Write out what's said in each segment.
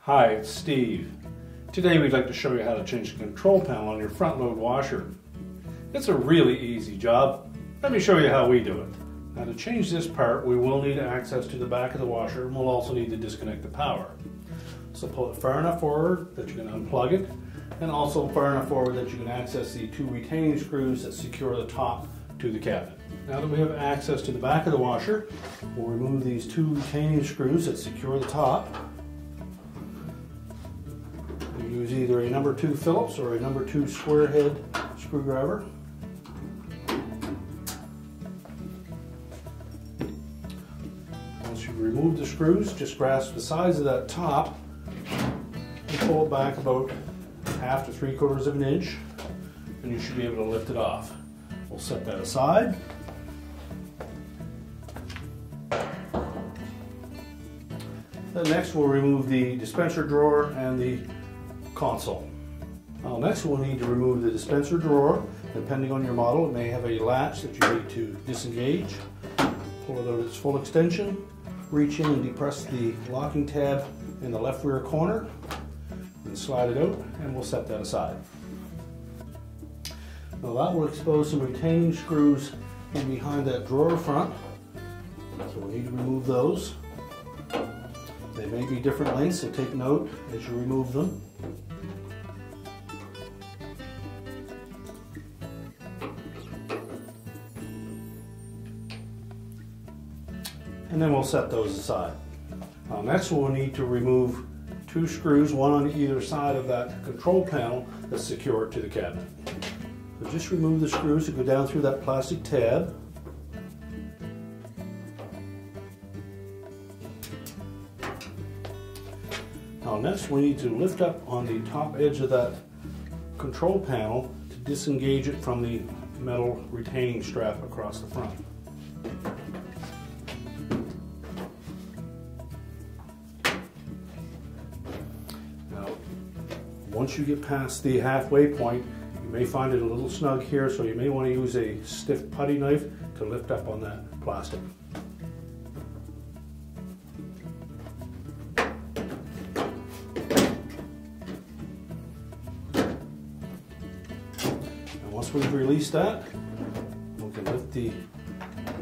Hi, it's Steve. Today we'd like to show you how to change the control panel on your front load washer. It's a really easy job. Let me show you how we do it. Now to change this part, we will need access to the back of the washer, and we'll also need to disconnect the power. So pull it far enough forward that you can unplug it, and also far enough forward that you can access the two retaining screws that secure the top to the cabinet. Now that we have access to the back of the washer, we'll remove these two retaining screws that secure the top. We use either a number 2 Phillips or a number 2 square head screwdriver. Once you remove the screws, just grasp the sides of that top and pull it back about 1/2 to 3/4 of an inch, and you should be able to lift it off. We'll set that aside. Then next we'll remove the dispenser drawer and the console. Next we'll need to remove the dispenser drawer. Depending on your model, it may have a latch that you need to disengage. Pull it out its full extension, reach in and depress the locking tab in the left rear corner, and slide it out, and we'll set that aside. Now that will expose some retaining screws in behind that drawer front, so we'll need to remove those. They may be different lengths, so take note as you remove them. And then we'll set those aside. Next we'll need to remove 2 screws, one on either side of that control panel that's secured to the cabinet. So just remove the screws that go down through that plastic tab. Now next we need to lift up on the top edge of that control panel to disengage it from the metal retaining strap across the front. Now once you get past the halfway point, you may find it a little snug here, so you may want to use a stiff putty knife to lift up on that plastic. And once we've released that, we can lift the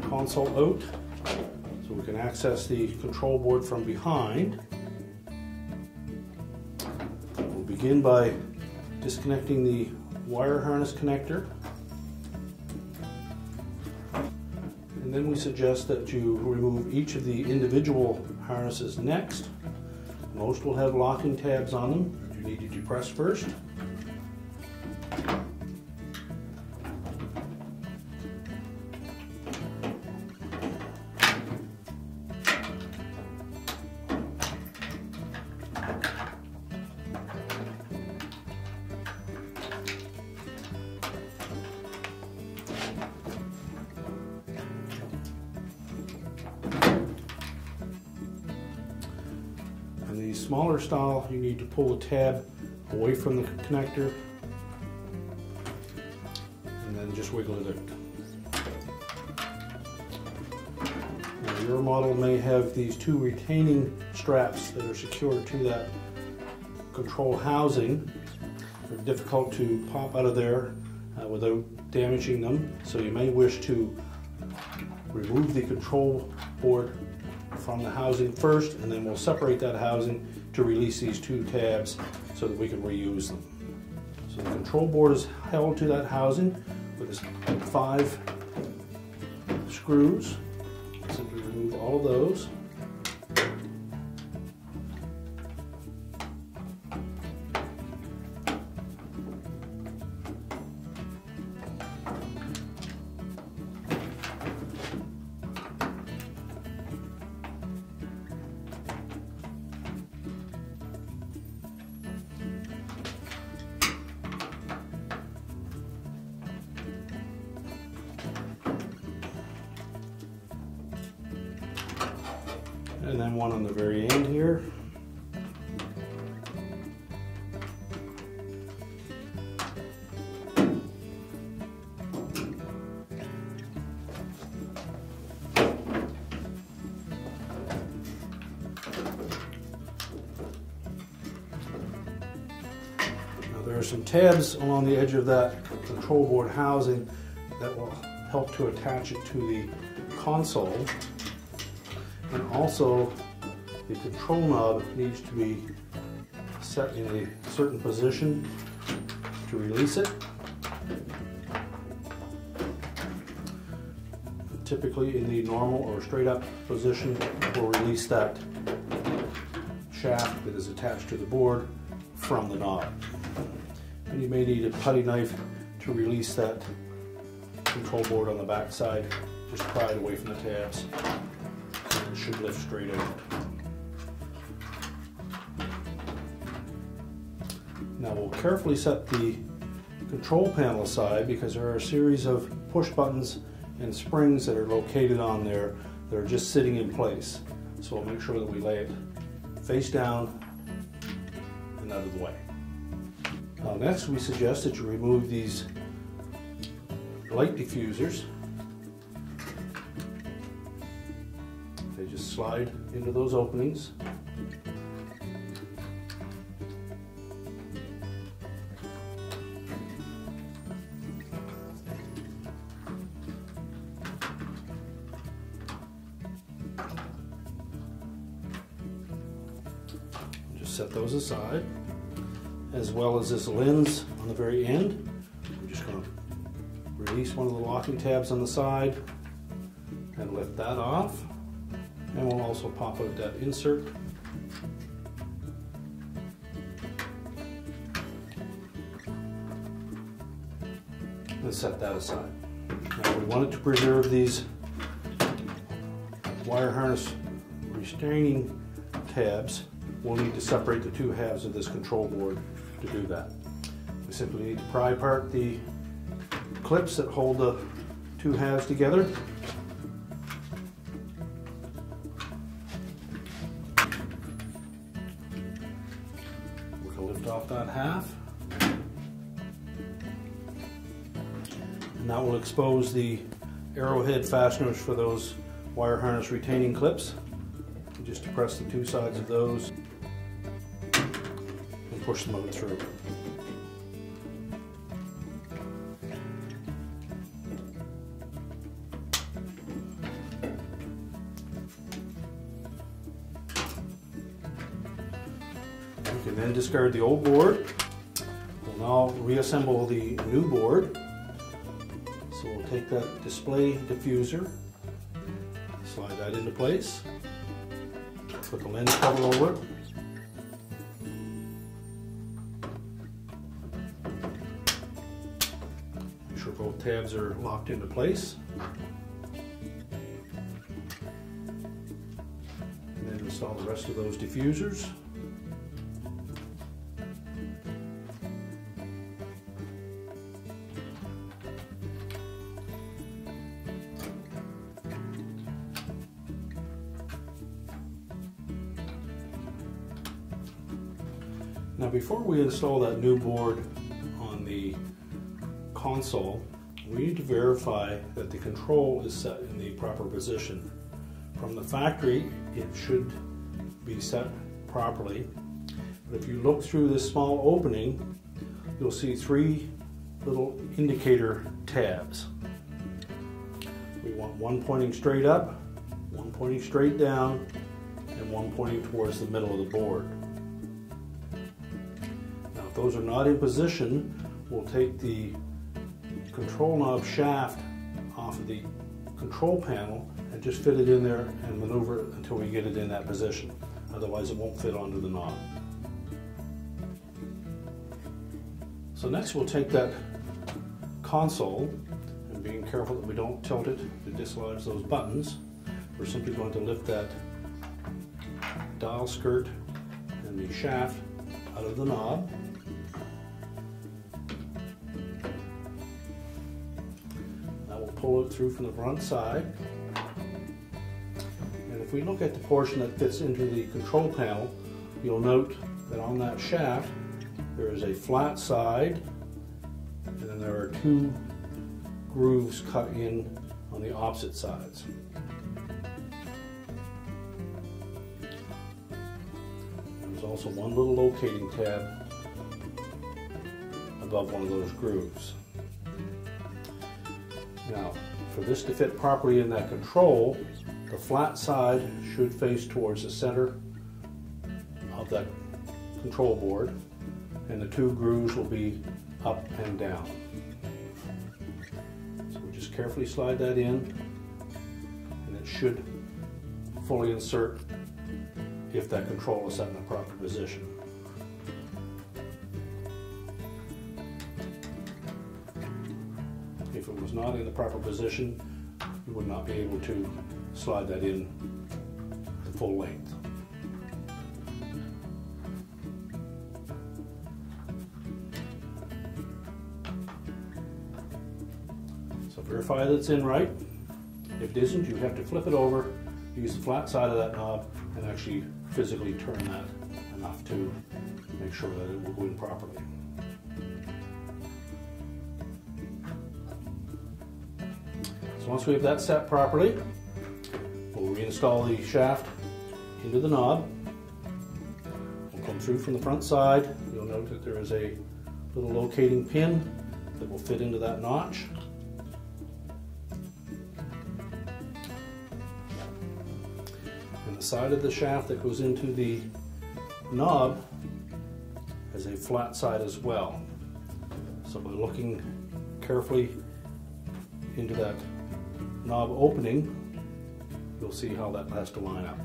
console out so we can access the control board from behind. We'll begin by disconnecting the wire harness connector, and then we suggest that you remove each of the individual harnesses next. Most will have locking tabs on them that you need to depress first. The smaller style, you need to pull the tab away from the connector and then just wiggle it out. Now, your model may have these 2 retaining straps that are secured to that control housing. They're difficult to pop out of there without damaging them, so you may wish to remove the control board from the housing first, and then we'll separate that housing to release these 2 tabs so that we can reuse them. So the control board is held to that housing with 5 screws. Simply remove all of those. And then one on the very end here. there are some tabs along the edge of that control board housing that will help to attach it to the console. And also the control knob needs to be set in a certain position to release it. Typically in the normal or straight up position will release that shaft that is attached to the board from the knob. And you may need a putty knife to release that control board on the back side. Just pry it away from the tabs. And it should lift straight out. Now we'll carefully set the control panel aside because there are a series of push buttons and springs that are located on there that are just sitting in place. So we'll make sure that we lay it face down and out of the way. Next, we suggest that you remove these light diffusers. They just slide into those openings. Just set those aside, as well as this lens on the very end. I'm just going to release one of the locking tabs on the side and lift that off. And we'll also pop out that insert. And set that aside. Now we wanted to preserve these wire harness restraining tabs. We'll need to separate the two halves of this control board to do that. We simply need to pry apart the clips that hold the two halves together. We can lift off that half. And that will expose the arrowhead fasteners for those wire harness retaining clips. Just depress the two sides of those and push them out through. We can then discard the old board. We'll now reassemble the new board. So we'll take that display diffuser, slide that into place. Put the lens cover over it. Make sure both tabs are locked into place. And then install the rest of those diffusers. Now before we install that new board on the console, we need to verify that the control is set in the proper position. From the factory, it should be set properly. But if you look through this small opening, you'll see three little indicator tabs. We want one pointing straight up, one pointing straight down, and one pointing towards the middle of the board. If those are not in position, we'll take the control knob shaft off of the control panel and just fit it in there and maneuver it until we get it in that position. Otherwise it won't fit onto the knob. So next we'll take that console, and being careful that we don't tilt it to dislodge those buttons, we're simply going to lift that dial skirt and the shaft out of the knob. Pull it through from the front side, and if we look at the portion that fits into the control panel, you'll note that on that shaft there is a flat side, and then there are two grooves cut in on the opposite sides. There's also one little locating tab above one of those grooves. Now, for this to fit properly in that control, the flat side should face towards the center of that control board, and the two grooves will be up and down. So we just carefully slide that in, and it should fully insert if that control is set in the proper position. If it was not in the proper position, you would not be able to slide that in the full length. So verify that it's in right. If it isn't, you have to flip it over, use the flat side of that knob, and actually physically turn that enough to make sure that it will go in properly. So once we have that set properly, we'll reinstall the shaft into the knob. We'll come through from the front side. You'll note that there is a little locating pin that will fit into that notch. And the side of the shaft that goes into the knob has a flat side as well. So by looking carefully into that knob opening, you'll see how that has to line up.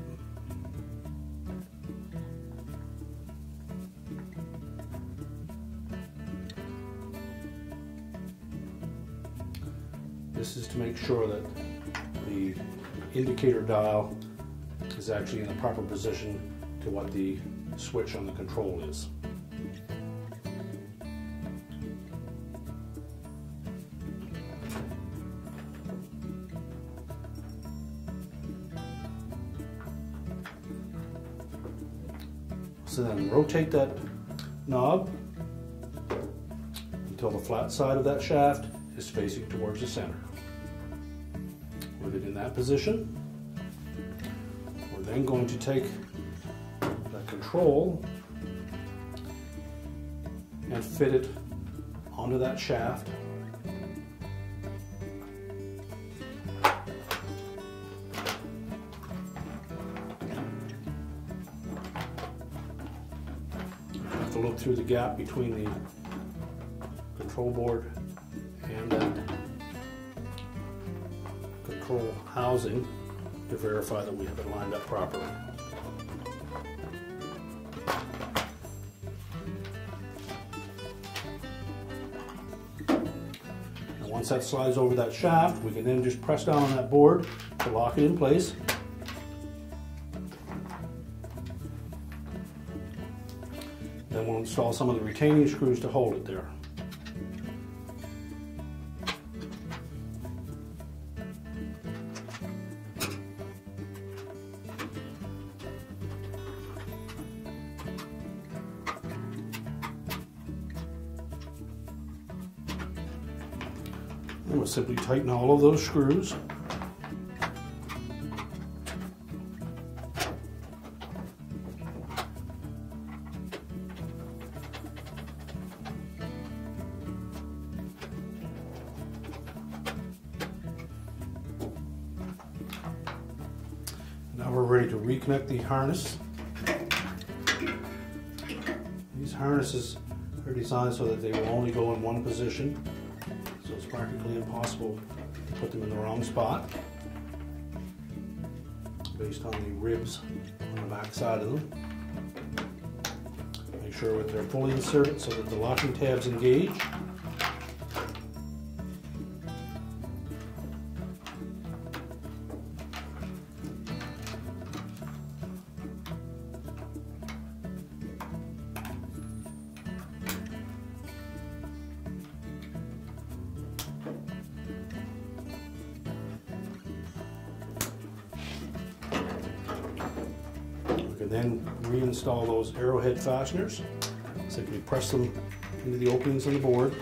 This is to make sure that the indicator dial is actually in the proper position to what the switch on the control is. So then rotate that knob until the flat side of that shaft is facing towards the center. With it in that position, we're then going to take that control and fit it onto that shaft. To look through the gap between the control board and that control housing to verify that we have it lined up properly. And once that slides over that shaft, we can then just press down on that board to lock it in place. Then we'll install some of the retaining screws to hold it there. And we'll simply tighten all of those screws. Now we're ready to reconnect the harness. These harnesses are designed so that they will only go in one position, so it's practically impossible to put them in the wrong spot based on the ribs on the back side of them. Make sure that they're fully inserted so that the locking tabs engage. We can then reinstall those arrowhead fasteners. Simply press them into the openings on the board.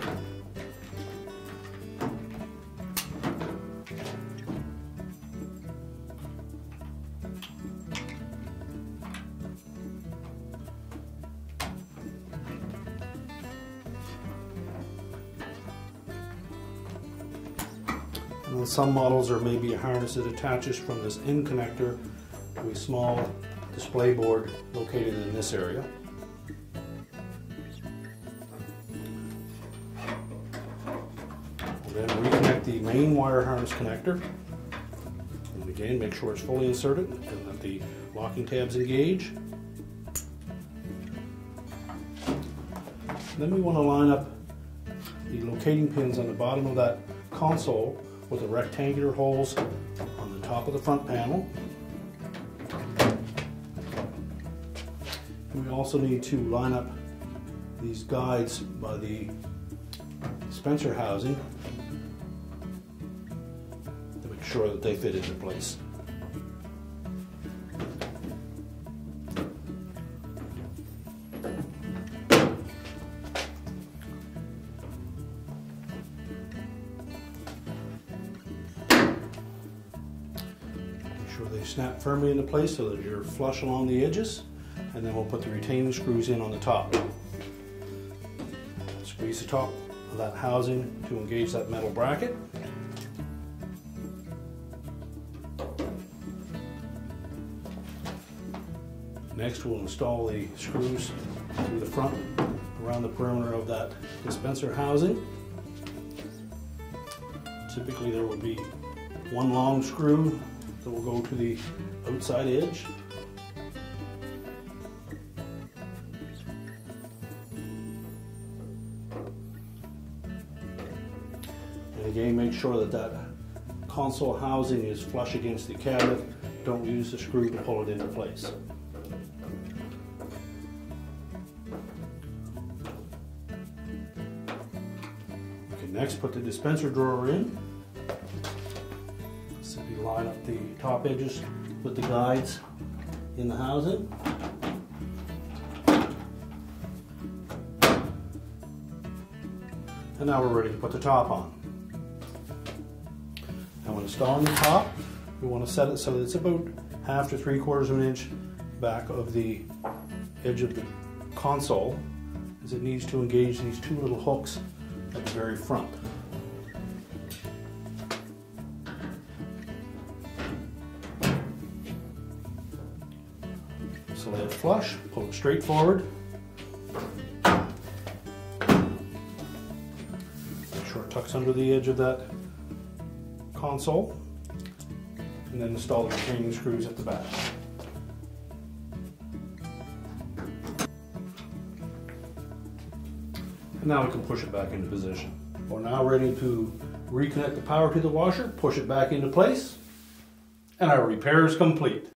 On some models there may be a harness that attaches from this end connector to a small display board located in this area. We'll then reconnect the main wire harness connector. And again, make sure it's fully inserted and that the locking tabs engage. Then we want to line up the locating pins on the bottom of that console with the rectangular holes on the top of the front panel. And we also need to line up these guides by the dispenser housing to make sure that they fit into place. They snap firmly into place so that you're flush along the edges, and then we'll put the retaining screws in on the top. Squeeze the top of that housing to engage that metal bracket. Next we'll install the screws through the front around the perimeter of that dispenser housing. Typically there will be one long screw that will go to the outside edge. And again, make sure that that console housing is flush against the cabinet. Don't use the screw to pull it into place. Okay, next put the dispenser drawer in. Simply line up the top edges with the guides in the housing. And now we're ready to put the top on. And when installing the top, we want to set it so that it's about 1/2 to 3/4 of an inch back of the edge of the console, as it needs to engage these two little hooks at the very front. So lay it flush, pull it straight forward. Make sure it tucks under the edge of that console. And then install the retaining screws at the back. And now we can push it back into position. We're now ready to reconnect the power to the washer, push it back into place, and our repair is complete.